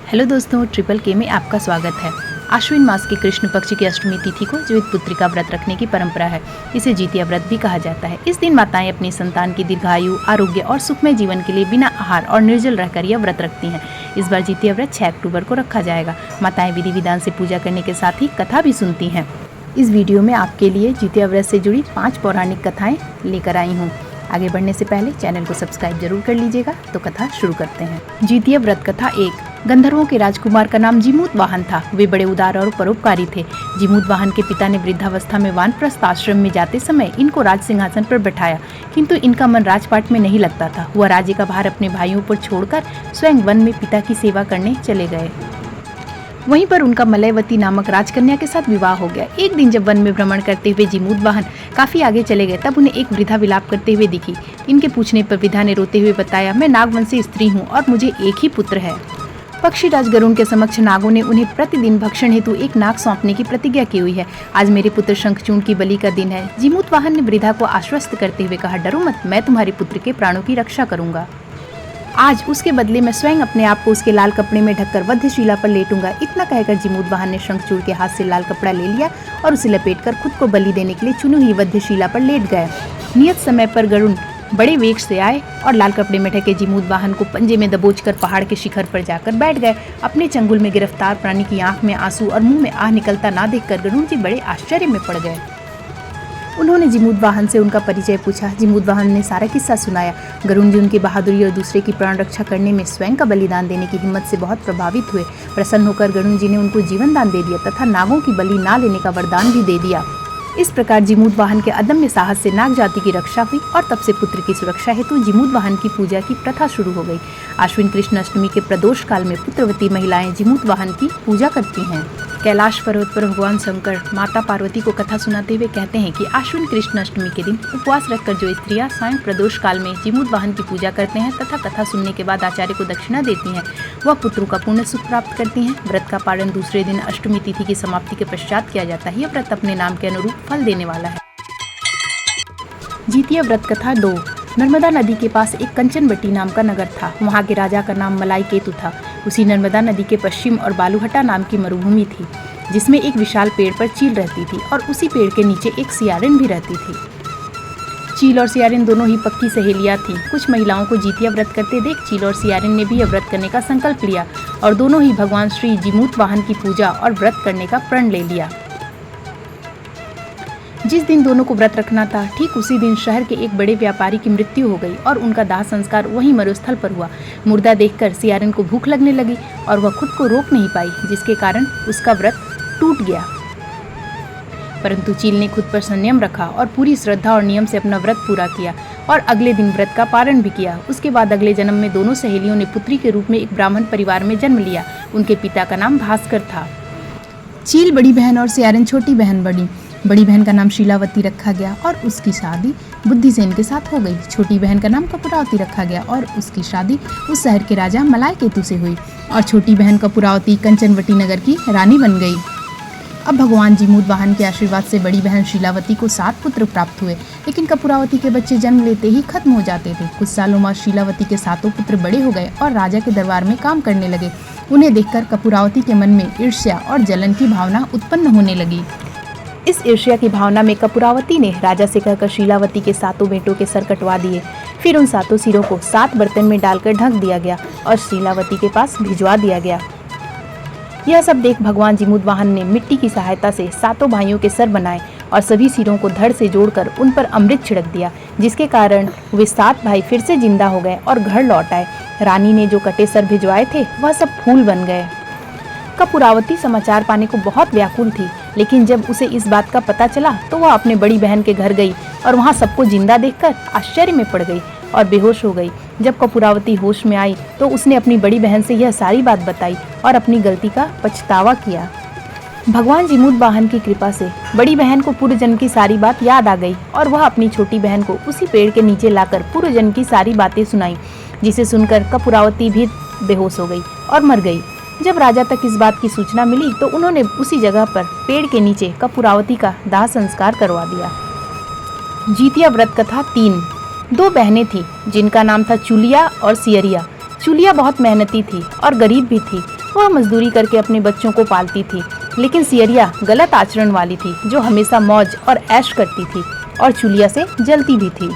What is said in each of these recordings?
Hello दोस्तों, triple के में आपका स्वागत है। आश्विन मास के कृष्ण पक्ष की अष्टमी तिथि को जीवित पुत्री का व्रत रखने की परंपरा है। इसे जितिया व्रत भी कहा जाता है। इस दिन माताएं अपनी संतान की दीर्घायु, आरोग्य और सुखमय जीवन के लिए बिना आहार और निर्जल रहकर यह व्रत रखती हैं। इस बार जितिया व्रत 6 अक्टूबर को रखा जाएगा। माताएं विधि विधान से पूजा करने के साथ ही कथा भी सुनती हैं। इस वीडियो में आपके लिए जितिया व्रत से जुड़ी 5 पौराणिक कथाएं लेकर आई हूँ। आगे बढ़ने से पहले चैनल को सब्सक्राइब जरूर कर लीजिएगा। तो कथा शुरू करते हैं। जितिया व्रत कथा 1। गंधर्वों के राजकुमार का नाम जीमूतवाहन था। वे बड़े उदार और परोपकारी थे। जीमूतवाहन के पिता ने वृद्धावस्था में वानप्रस्थ आश्रम में जाते समय इनको राज सिंहासन पर बैठाया, किंतु इनका मन राजपाट में नहीं लगता था। वह राज्य का भार अपने भाइयों पर छोड़कर स्वयं वन में पिता की सेवा करने चले गए। वहीं पर उनका मलयवती नामक राजकन्या के साथ विवाह हो गया। एक दिन जब वन में भ्रमण करते हुए जीमूतवाहन काफी आगे चले गए, तब उन्हें एक वृद्धा विलाप करते हुए दिखी। इनके पूछने पर वृद्धा ने रोते हुए बताया, मैं नागवंशी स्त्री हूँ और मुझे एक ही पुत्र है। पक्षीराज गरुण के समक्ष नागों ने उन्हें प्रतिदिन भक्षण हेतु एक नाग सौंपने की प्रतिज्ञा की हुई है। आज मेरे पुत्र शंखचूर्ण की बलि का दिन है। जीमूतवाहन ने वृद्धा को आश्वस्त करते हुए कहा, डरो मत, मैं तुम्हारे पुत्र के प्राणों की रक्षा करूंगा। आज उसके बदले मैं स्वयं अपने आप को उसके लाल कपड़े में ढककर वध्यशिला पर लेटूंगा। इतना कहकर जीमूतवाहन ने शंखचूड़ के हाथ से लाल कपड़ा ले लिया और उसे लपेटकर खुद को बलि देने के लिए चुनी हुई वध्यशिला पर लेट गए। नियत समय पर गरुण बड़े वेग से आए और लाल कपड़े में ढके जीमूतवाहन को पंजे में दबोचकर पहाड़ के शिखर पर जाकर बैठ गए। अपने चंगुल में गिरफ्तार प्राणी की आंख में आंसू और मुंह में आह निकलता ना देखकर गरुण जी बड़े आश्चर्य में पड़ गए। उन्होंने जीमूतवाहन से उनका परिचय पूछा। जीमूतवाहन ने सारा किस्सा सुनाया। गरुण जी उनकी बहादुरी और दूसरे की प्राण रक्षा करने में स्वयं का बलिदान देने की हिम्मत से बहुत प्रभावित हुए। प्रसन्न होकर गरुण जी ने उनको जीवन दान दे दिया तथा नागों की बलि ना लेने का वरदान भी दे दिया। इस प्रकार जीमूतवाहन के अदम्य साहस से नाग जाति की रक्षा हुई और तब से पुत्र की सुरक्षा हेतु जीमूतवाहन की पूजा की प्रथा शुरू हो गई। आश्विन कृष्ण अष्टमी के प्रदोष काल में पुत्रवती महिलाएं जीमूतवाहन की पूजा करती हैं। कैलाश पर्वत पर भगवान शंकर माता पार्वती को कथा सुनाते हुए कहते हैं कि आश्विन कृष्ण अष्टमी के दिन उपवास रखकर जो स्त्रियां सायं प्रदोष काल में जीमूतवाहन की पूजा करते हैं तथा कथा सुनने के बाद आचार्य को दक्षिणा देती हैं, वह पुत्रों का पुण्य सुख प्राप्त करती हैं। व्रत का पालन दूसरे दिन अष्टमी तिथि की समाप्ति के पश्चात किया जाता है। यह व्रत अपने नाम के अनुरूप फल देने वाला है। जितिया व्रत कथा 2। नर्मदा नदी के पास एक कंचनवटी नाम का नगर था। वहाँ के राजा का नाम मलाई केतु था। उसी नर्मदा नदी के पश्चिम और बालूहटा नाम की मरुभूमि थी, जिसमें एक विशाल पेड़ पर चील रहती थी और उसी पेड़ के नीचे एक सियारिन भी रहती थी। चील और सियारिन दोनों ही पक्की सहेलियां थीं। कुछ महिलाओं को जितिया व्रत करते देख चील और सियारिन ने भी यह व्रत करने का संकल्प लिया और दोनों ही भगवान श्री जीमूतवाहन की पूजा और व्रत करने का प्रण ले लिया। जिस दिन दोनों को व्रत रखना था, ठीक उसी दिन शहर के एक बड़े व्यापारी की मृत्यु हो गई और उनका दाह संस्कार वहीं मरुस्थल पर हुआ। मुर्दा देखकर सियारिन को भूख लगने लगी और वह खुद को रोक नहीं पाई, जिसके कारण उसका व्रत टूट गया। परंतु चील ने खुद पर संयम रखा और पूरी श्रद्धा और नियम से अपना व्रत पूरा किया और अगले दिन व्रत का पारण भी किया। उसके बाद अगले जन्म में दोनों सहेलियों ने पुत्री के रूप में एक ब्राह्मण परिवार में जन्म लिया। उनके पिता का नाम भास्कर था। चील बड़ी बहन और सियारिन छोटी बहन बनी। बड़ी बहन का नाम शीलावती रखा गया और उसकी शादी बुद्धिसेन के साथ हो गई। छोटी बहन का नाम कपूरावती रखा गया और उसकी शादी उस शहर के राजा मलाई केतु से हुई और छोटी बहन कपूरावती कंचनवटी नगर की रानी बन गई। अब भगवान जीमूतवाहन के आशीर्वाद से बड़ी बहन शीलावती को 7 पुत्र प्राप्त हुए, लेकिन कपूरावती के बच्चे जन्म लेते ही खत्म हो जाते थे। कुछ सालों बाद शीलावती के 7 पुत्र बड़े हो गए और राजा के दरबार में काम करने लगे। उन्हें देखकर कपूरावती के मन में ईर्ष्या और जलन की भावना उत्पन्न होने लगी। इस ईर्ष्या की भावना में कपूरावती ने राजा से कहकर शीलावती के 7 बेटों के सर कटवा दिए। फिर उन 7 सिरों को 7 बर्तन में डालकर ढक दिया गया और शीलावती के पास भिजवा दिया गया। यह सब देख भगवान जीमूतवाहन ने मिट्टी की सहायता से 7 भाइयों के सर बनाए और सभी सिरों को धड़ से जोड़कर उन पर अमृत छिड़क दिया, जिसके कारण वे 7 भाई फिर से जिंदा हो गए और घर लौट आए। रानी ने जो कटे सर भिजवाए थे वह सब फूल बन गए। कपूरावती समाचार पाने को बहुत व्याकुल थी, लेकिन जब उसे इस बात का पता चला तो वह अपने बड़ी बहन के घर गई और वहां सबको जिंदा देखकर आश्चर्य में पड़ गई और बेहोश हो गई। जब कपूरावती होश में आई तो उसने अपनी बड़ी बहन से यह सारी बात बताई और अपनी गलती का पछतावा किया। भगवान जीमूतवाहन की कृपा से बड़ी बहन को पूर्व जन्म की सारी बात याद आ गई और वह अपनी छोटी बहन को उसी पेड़ के नीचे लाकर पूर्व जन्म की सारी बातें सुनाई, जिसे सुनकर कपूरावती भी बेहोश हो गई और मर गई। जब राजा तक इस बात की सूचना मिली तो उन्होंने उसी जगह पर पेड़ के नीचे कपूरावती का दाह संस्कार करवा दिया। जितिया व्रत कथा 3। 2 बहनें थीं जिनका नाम था चूलिया और सियरिया। चूलिया बहुत मेहनती थी और गरीब भी थी। वह मजदूरी करके अपने बच्चों को पालती थी, लेकिन सियरिया गलत आचरण वाली थी, जो हमेशा मौज और ऐश करती थी और चुलिया से जलती भी थी।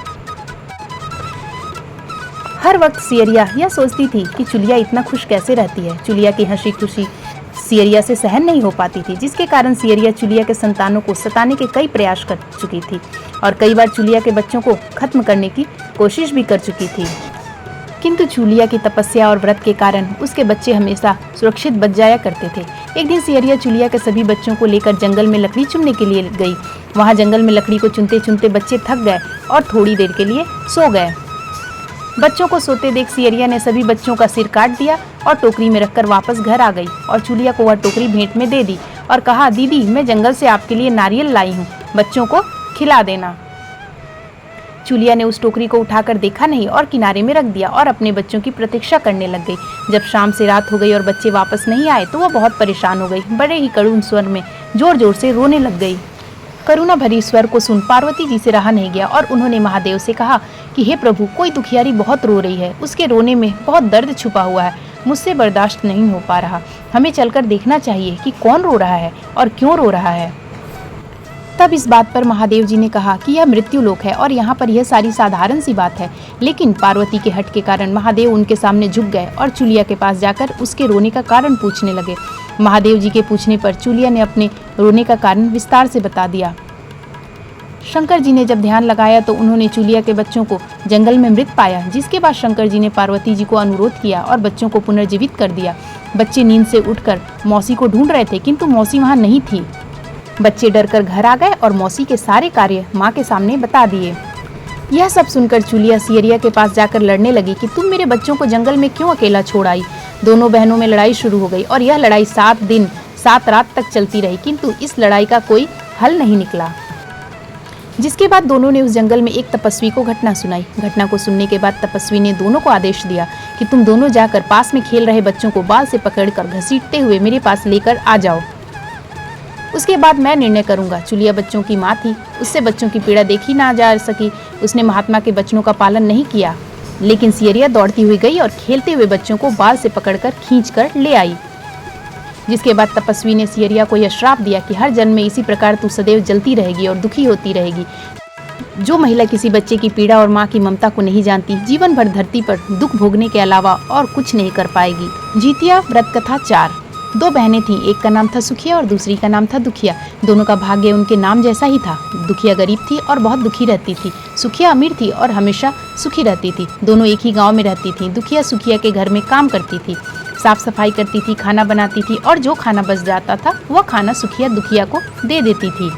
हर वक्त सियरिया यह सोचती थी कि चुलिया इतना खुश कैसे रहती है। चुलिया की हंसी खुशी सियरिया से सहन नहीं हो पाती थी, जिसके कारण सियरिया चुलिया के संतानों को सताने के कई प्रयास कर चुकी थी और कई बार चुलिया के बच्चों को खत्म करने की कोशिश भी कर चुकी थी। किंतु चुलिया की तपस्या और व्रत के कारण उसके बच्चे हमेशा सुरक्षित बच जाया करते थे। एक दिन सियरिया चुलिया के सभी बच्चों को लेकर जंगल में लकड़ी चुनने के लिए गई। वहाँ जंगल में लकड़ी को चुनते चुनते बच्चे थक गए और थोड़ी देर के लिए सो गए। बच्चों को सोते देख सियरिया ने सभी बच्चों का सिर काट दिया और टोकरी में रखकर वापस घर आ गई और चुलिया को वह टोकरी भेंट में दे दी और कहा, दीदी मैं जंगल से आपके लिए नारियल लाई हूँ, बच्चों को खिला देना। चुलिया ने उस टोकरी को उठाकर देखा नहीं और किनारे में रख दिया और अपने बच्चों की प्रतीक्षा करने लग गई। जब शाम से रात हो गई और बच्चे वापस नहीं आए तो वह बहुत परेशान हो गई। बड़े ही करुण स्वर में जोर जोर से रोने लग गई। करुणा भरी स्वर को सुन पार्वती जी से रहा नहीं गया और उन्होंने महादेव से कहा कि हे प्रभु, कोई दुखियारी बहुत रो रही है, उसके रोने में बहुत दर्द छुपा हुआ है, मुझसे बर्दाश्त नहीं हो पा रहा, हमें चलकर देखना चाहिए कि कौन रो रहा है और क्यों रो रहा है। तब इस बात पर महादेव जी ने कहा कि यह मृत्यु लोक है और यहाँ पर यह सारी साधारण सी बात है। लेकिन पार्वती के हट के कारण महादेव उनके सामने झुक गए और चुलिया के पास जाकर उसके रोने का कारण पूछने लगे। महादेव जी के पूछने पर चुलिया ने अपने रोने का कारण विस्तार से बता दिया। शंकर जी ने जब ध्यान लगाया तो उन्होंने चुलिया के बच्चों को जंगल में मृत पाया, जिसके बाद शंकर जी ने पार्वती जी को अनुरोध किया और बच्चों को पुनर्जीवित कर दिया। बच्चे नींद से उठकर मौसी को ढूंढ रहे थे, किंतु मौसी वहाँ नहीं थी। बच्चे डरकर घर आ गए और मौसी के सारे कार्य माँ के सामने बता दिए। यह सब सुनकर चुलिया सियरिया के पास जाकर लड़ने लगी कि तुम मेरे बच्चों को जंगल में क्यों अकेला छोड़ आई। दोनों बहनों में लड़ाई शुरू हो गई और यह लड़ाई 7 दिन 7 रात तक चलती रही, किंतु इस लड़ाई का कोई हल नहीं निकला। जिसके बाद दोनों ने उस जंगल में एक तपस्वी को घटना सुनाई। घटना को सुनने के बाद तपस्वी ने दोनों को आदेश दिया कि तुम दोनों जाकर पास में खेल रहे बच्चों को बाल से पकड़कर घसीटते हुए मेरे पास लेकर आ जाओ। उसके बाद मैं निर्णय करूंगा। चुलिया बच्चों की माँ थी, उससे बच्चों की पीड़ा देखी ना जा सकी। उसने महात्मा के वचनों का पालन नहीं किया, लेकिन सियरिया दौड़ती हुई गई और खेलते हुए बच्चों को बाल से पकड़कर खींचकर ले आई। जिसके बाद तपस्वी ने सियरिया को यह श्राप दिया कि हर जन्म में इसी प्रकार तू सदैव जलती रहेगी और दुखी होती रहेगी। जो महिला किसी बच्चे की पीड़ा और माँ की ममता को नहीं जानती, जीवन भर धरती पर दुख भोगने के अलावा और कुछ नहीं कर पाएगी। जितिया व्रत कथा 4। 2 बहनें थीं, एक का नाम था सुखिया और दूसरी का नाम था दुखिया। दोनों का भाग्य उनके नाम जैसा ही था। दुखिया गरीब थी और बहुत दुखी रहती थी। सुखिया अमीर थी और हमेशा सुखी रहती थी। दोनों एक ही गांव में रहती थीं। दुखिया सुखिया के घर में काम करती थी, साफ सफाई करती थी, खाना बनाती थी और जो खाना बच जाता था वह खाना सुखिया दुखिया को दे देती थी।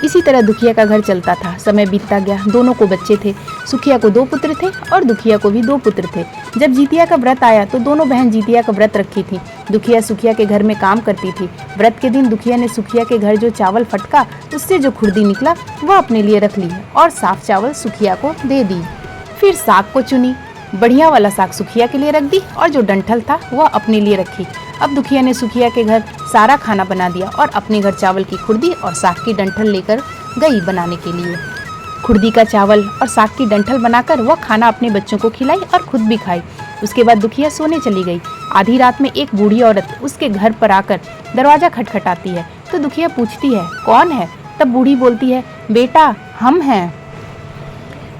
इसी तरह दुखिया का घर चलता था। समय बीतता गया, दोनों को बच्चे थे। सुखिया को 2 पुत्र थे और दुखिया को भी 2 पुत्र थे। जब जितिया का व्रत आया तो दोनों बहन जितिया का व्रत रखी थी। दुखिया सुखिया के घर में काम करती थी। व्रत के दिन दुखिया ने सुखिया के घर जो चावल फटका, उससे जो खुर्दी निकला वह अपने लिए रख ली और साफ चावल सुखिया को दे दी। फिर साग को चुनी, बढ़िया वाला साग सुखिया के लिए रख दी और जो डंठल था वह अपने लिए रखी। अब दुखिया ने सुखिया के घर सारा खाना बना दिया और अपने घर चावल की खुर्दी और साग की डंठल लेकर गई बनाने के लिए। खुर्दी का चावल और साग की डंठल बनाकर वह खाना अपने बच्चों को खिलाई और खुद भी खाई। उसके बाद दुखिया सोने चली गई। आधी रात में एक बूढ़ी औरत उसके घर पर आकर दरवाजा खटखटाती है तो दुखिया पूछती है, कौन है? तब बूढ़ी बोलती है, बेटा हम हैं।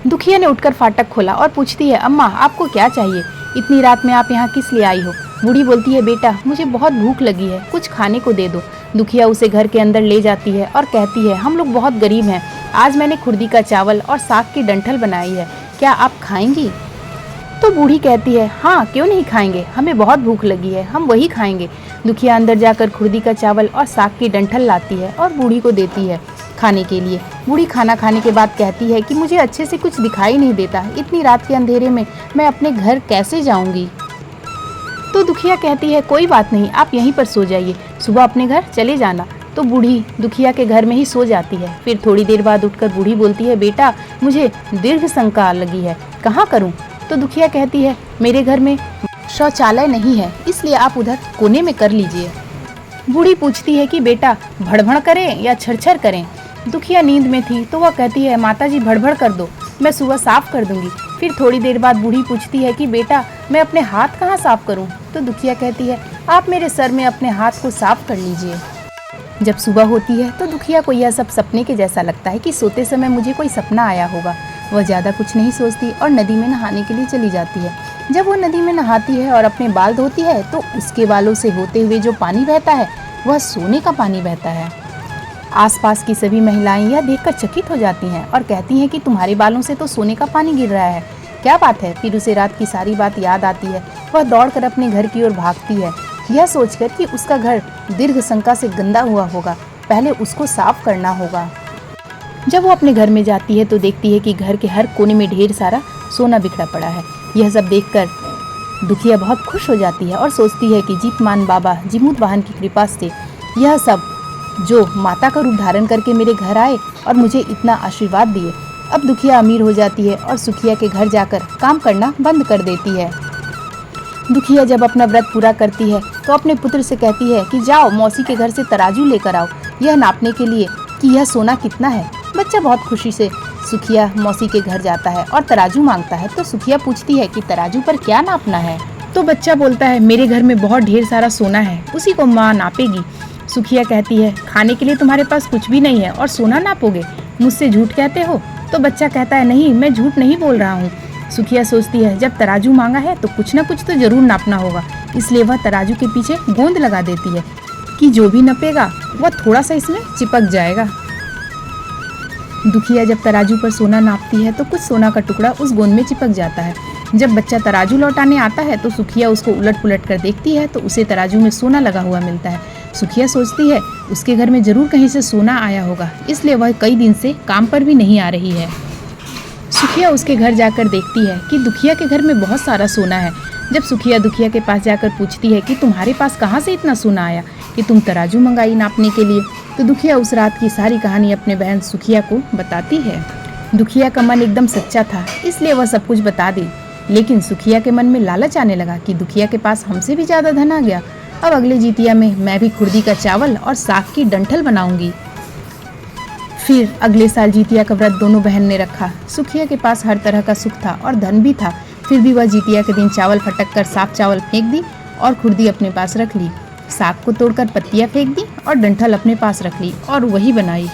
दुखिया ने उठकर फाटक खोला और पूछती है, अम्मा आपको क्या चाहिए? इतनी रात में आप यहाँ किस लिए आई हो? बूढ़ी बोलती है, बेटा मुझे बहुत भूख लगी है, कुछ खाने को दे दो। दुखिया उसे घर के अंदर ले जाती है और कहती है, हम लोग बहुत गरीब हैं, आज मैंने खुर्दी का चावल और साग की डंठल बनाई है, क्या आप खाएंगी? तो बूढ़ी कहती है, हाँ क्यों नहीं खाएंगे, हमें बहुत भूख लगी है, हम वही खाएंगे। दुखिया अंदर जाकर खुर्दी का चावल और साग की डंठल लाती है और बूढ़ी को देती है खाने के लिए। बूढ़ी खाना खाने के बाद कहती है कि मुझे अच्छे से कुछ दिखाई नहीं देता, इतनी रात के अंधेरे में मैं अपने घर कैसे जाऊंगी? तो दुखिया कहती है, कोई बात नहीं, आप यहीं पर सो जाइए, सुबह अपने घर चले जाना। तो बूढ़ी दुखिया के घर में ही सो जाती है। फिर थोड़ी देर बाद उठकर बूढ़ी बोलती है, बेटा मुझे दीर्घ शंका लगी है, कहाँ करूँ? तो दुखिया कहती है, मेरे घर में शौचालय नहीं है, इसलिए आप उधर कोने में कर लीजिए। बूढ़ी पूछती है कि बेटा भड़भड़ करें या छरछर करें? दुखिया नींद में थी तो वह कहती है, माताजी भड़भड़ कर दो, मैं सुबह साफ कर दूंगी। फिर थोड़ी देर बाद बूढ़ी पूछती है कि बेटा मैं अपने हाथ कहाँ साफ करूं? तो दुखिया कहती है, आप मेरे सर में अपने हाथ को साफ कर लीजिए। जब सुबह होती है तो दुखिया को यह सब सपने के जैसा लगता है कि सोते समय मुझे कोई सपना आया होगा। वह ज़्यादा कुछ नहीं सोचती और नदी में नहाने के लिए चली जाती है। जब वो नदी में नहाती है और अपने बाल धोती है तो उसके बालों से होते हुए जो पानी बहता है वह सोने का पानी बहता है। आसपास की सभी महिलाएं यह देखकर चकित हो जाती हैं और कहती हैं कि तुम्हारे बालों से तो सोने का पानी गिर रहा है, क्या बात है। फिर उसे रात की सारी बात याद आती है। वह दौड़कर अपने घर की ओर भागती है, यह सोचकर कि उसका घर दीर्घ शंका से गंदा हुआ होगा, पहले उसको साफ करना होगा। जब वो अपने घर में जाती है तो देखती है कि घर के हर कोने में ढेर सारा सोना बिखरा पड़ा है। यह सब देखकर दुखिया बहुत खुश हो जाती है और सोचती है कि जीतमान बाबा जीमूत वाहन की कृपा से यह सब जो माता का रूप धारण करके मेरे घर आए और मुझे इतना आशीर्वाद दिए। अब दुखिया अमीर हो जाती है और सुखिया के घर जाकर काम करना बंद कर देती है। दुखिया जब अपना व्रत पूरा करती है तो अपने पुत्र से कहती है कि जाओ मौसी के घर से तराजू लेकर आओ, यह नापने के लिए कि यह सोना कितना है। बच्चा बहुत खुशी से सुखिया मौसी के घर जाता है और तराजू मांगता है। तो सुखिया पूछती है कि तराजू पर क्या नापना है। तो बच्चा बोलता है मेरे घर में बहुत ढेर सारा सोना है, उसी को माँ नापेगी। सुखिया कहती है खाने के लिए तुम्हारे पास कुछ भी नहीं है और सोना नापोगे, मुझसे झूठ कहते हो। तो बच्चा कहता है नहीं, मैं झूठ नहीं बोल रहा हूँ। सुखिया सोचती है जब तराजू मांगा है तो कुछ न कुछ तो जरूर नापना होगा, इसलिए वह तराजू के पीछे गोंद लगा देती है कि जो भी नपेगा वह थोड़ा सा इसमें चिपक जाएगा। दुखिया जब तराजू पर सोना नापती है तो कुछ सोना का टुकड़ा उस गोंद में चिपक जाता है। जब बच्चा तराजू लौटाने आता है तो सुखिया उसको उलट पुलट कर देखती है तो उसे तराजू में सोना लगा हुआ मिलता है। सुखिया सोचती है उसके घर में जरूर कहीं से सोना आया होगा, इसलिए वह कई दिन से काम पर भी नहीं आ रही है। सुखिया उसके घर जाकर देखती है कि दुखिया के घर में बहुत सारा सोना है। जब सुखिया दुखिया के पास जाकर पूछती है कि तुम्हारे पास कहाँ से इतना सोना आया कि तुम तराजू मंगाई नापने के लिए, तो दुखिया उस रात की सारी कहानी अपने बहन सुखिया को बताती है। दुखिया का मन एकदम सच्चा था, इसलिए वह सब कुछ बता दी। लेकिन सुखिया के मन में लालच आने लगा कि दुखिया के पास हमसे भी ज्यादा धन आ गया, अब अगले जितिया में मैं भी खुर्दी का चावल और साग की डंठल बनाऊंगी। फिर अगले साल जितिया का व्रत दोनों बहन ने रखा। सुखिया के पास हर तरह का सुख था और धन भी था, फिर भी वह जितिया के दिन चावल फटक कर साफ चावल फेंक दी और खुर्दी अपने पास रख ली। साग को तोड़कर पत्तियां फेंक दी और डंठल अपने पास रख ली और वही बनाई।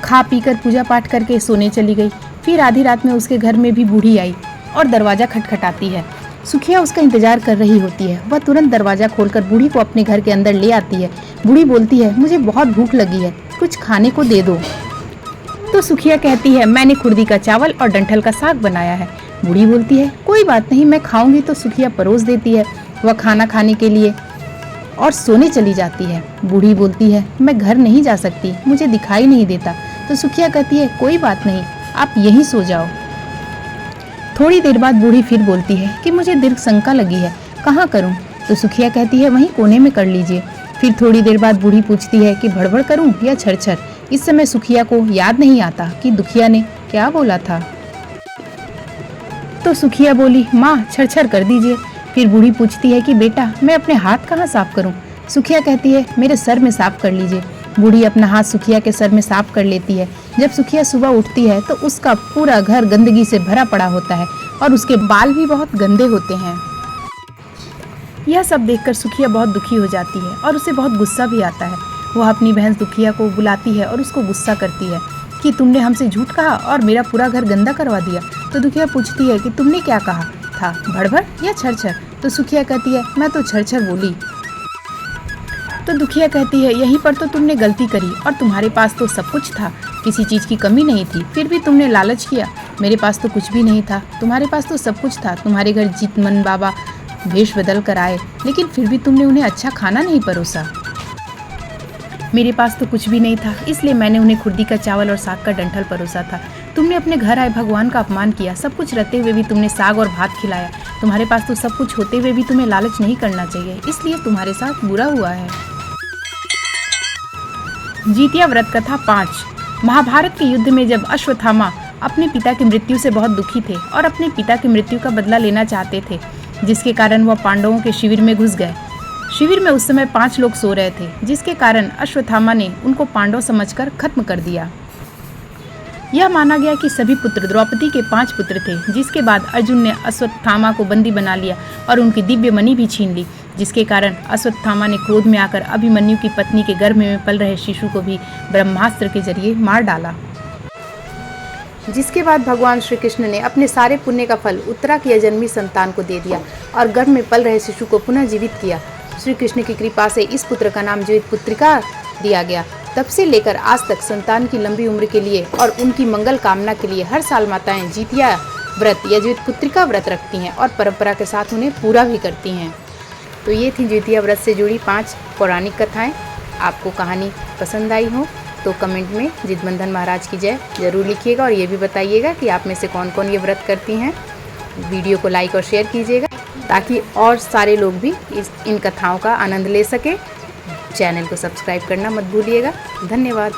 खा पीकर पूजा पाठ करके सोने चली गई। फिर आधी रात में उसके घर में भी बूढ़ी आई और दरवाजा खटखटाती है। सुखिया उसका इंतजार कर रही होती है। वह तुरंत दरवाजा खोलकर बूढ़ी को अपने घर के अंदर ले आती है। बूढ़ी बोलती है मुझे बहुत भूख लगी है, कुछ खाने को दे दो। तो सुखिया कहती है मैंने खुर्दी का चावल और डंठल का साग बनाया है। बूढ़ी बोलती है कोई बात नहीं, मैं खाऊंगी। तो सुखिया परोस देती है। वह खाना खाने के लिए और सोने चली जाती है। बूढ़ी बोलती है मैं घर नहीं जा सकती, मुझे दिखाई नहीं देता। तो सुखिया कहती है कोई बात नहीं, आप यहीं सो जाओ। थोड़ी देर बाद बूढ़ी फिर बोलती है कि मुझे दीर्घ शंका लगी है, कहाँ करूँ? तो सुखिया कहती है वहीं कोने में कर लीजिए। फिर थोड़ी देर बाद बूढ़ी पूछती है कि भड़बड़ करूँ या छरछर? इस समय सुखिया को याद नहीं आता कि दुखिया ने क्या बोला था। तो सुखिया बोली माँ छरछर कर दीजिए। फिर बूढ़ी पूछती है कि बेटा मैं अपने हाथ कहाँ साफ करूँ? सुखिया कहती है मेरे सर में साफ कर लीजिए। बूढ़ी अपना हाथ सुखिया के सर में साफ कर लेती है। जब सुखिया सुबह उठती है तो उसका पूरा घर गंदगी से भरा पड़ा होता है और उसके बाल भी बहुत गंदे होते हैं। यह सब देखकर सुखिया बहुत दुखी हो जाती है और उसे बहुत गुस्सा भी आता है। वह अपनी बहन दुखिया को बुलाती है और उसको गुस्सा करती है कि तुमने हमसे झूठ कहा और मेरा पूरा घर गंदा करवा दिया। तो दुखिया पूछती है कि तुमने क्या कहा था, भड़बड़ या छरछर? तो सुखिया कहती है मैं तो छरछर बोली। तो दुखिया कहती है यहीं पर तो तुमने गलती करी और तुम्हारे पास तो सब कुछ था, किसी चीज की कमी नहीं थी, फिर भी तुमने लालच किया। मेरे पास तो कुछ भी नहीं था, तुम्हारे पास तो सब कुछ था। तुम्हारे घर जीतमन बाबा भेष बदल कर आए, लेकिन फिर भी तुमने उन्हें अच्छा खाना नहीं परोसा। मेरे पास तो कुछ भी नहीं था, इसलिए मैंने उन्हें खुर्दी का चावल और साग का डंठल परोसा था। तुमने अपने घर आए भगवान का अपमान किया, सब कुछ रहते हुए भी तुमने साग और भात खिलाया। तुम्हारे पास तो सब कुछ होते हुए भी तुम्हें लालच नहीं करना चाहिए, इसलिए तुम्हारे साथ बुरा हुआ है। जितिया व्रत कथा 5। महाभारत के युद्ध में जब अश्वत्थामा अपने पिता की मृत्यु से बहुत दुखी थे और अपने पिता की मृत्यु का बदला लेना चाहते थे, जिसके कारण वह पांडवों के शिविर में घुस गए। शिविर में उस समय 5 लोग सो रहे थे, जिसके कारण अश्वत्थामा ने उनको पांडव समझकर खत्म कर दिया। यह माना गया कि सभी पुत्र द्रौपदी के 5 पुत्र थे, जिसके बाद अर्जुन ने अश्वत्थामा को बंदी बना लिया और उनकी दिव्य मणि भी छीन ली। जिसके कारण अश्वत्थामा ने क्रोध में आकर अभिमन्यु की पत्नी के गर्भ में पल रहे शिशु को भी ब्रह्मास्त्र के जरिए मार डाला। जिसके बाद भगवान श्री कृष्ण ने अपने सारे पुण्य का फल उत्तरा की अजन्मी संतान को दे दिया और गर्भ में पल रहे शिशु को पुनः जीवित किया। श्री कृष्ण की कृपा से इस पुत्र का नाम जीवित पुत्रिका दिया गया। तब से लेकर आज तक संतान की लंबी उम्र के लिए और उनकी मंगल कामना के लिए हर साल माताएं जितिया व्रत या जीवित पुत्रिका व्रत रखती हैं और परंपरा के साथ उन्हें पूरा भी करती हैं। तो ये थी जितिया व्रत से जुड़ी 5 पौराणिक कथाएं। आपको कहानी पसंद आई हो तो कमेंट में जितबंधन महाराज की जय जरूर लिखिएगा और ये भी बताइएगा कि आप में से कौन कौन ये व्रत करती हैं। वीडियो को लाइक और शेयर कीजिएगा ताकि और सारे लोग भी इन कथाओं का आनंद ले सकें। चैनल को सब्सक्राइब करना मत भूलिएगा। धन्यवाद।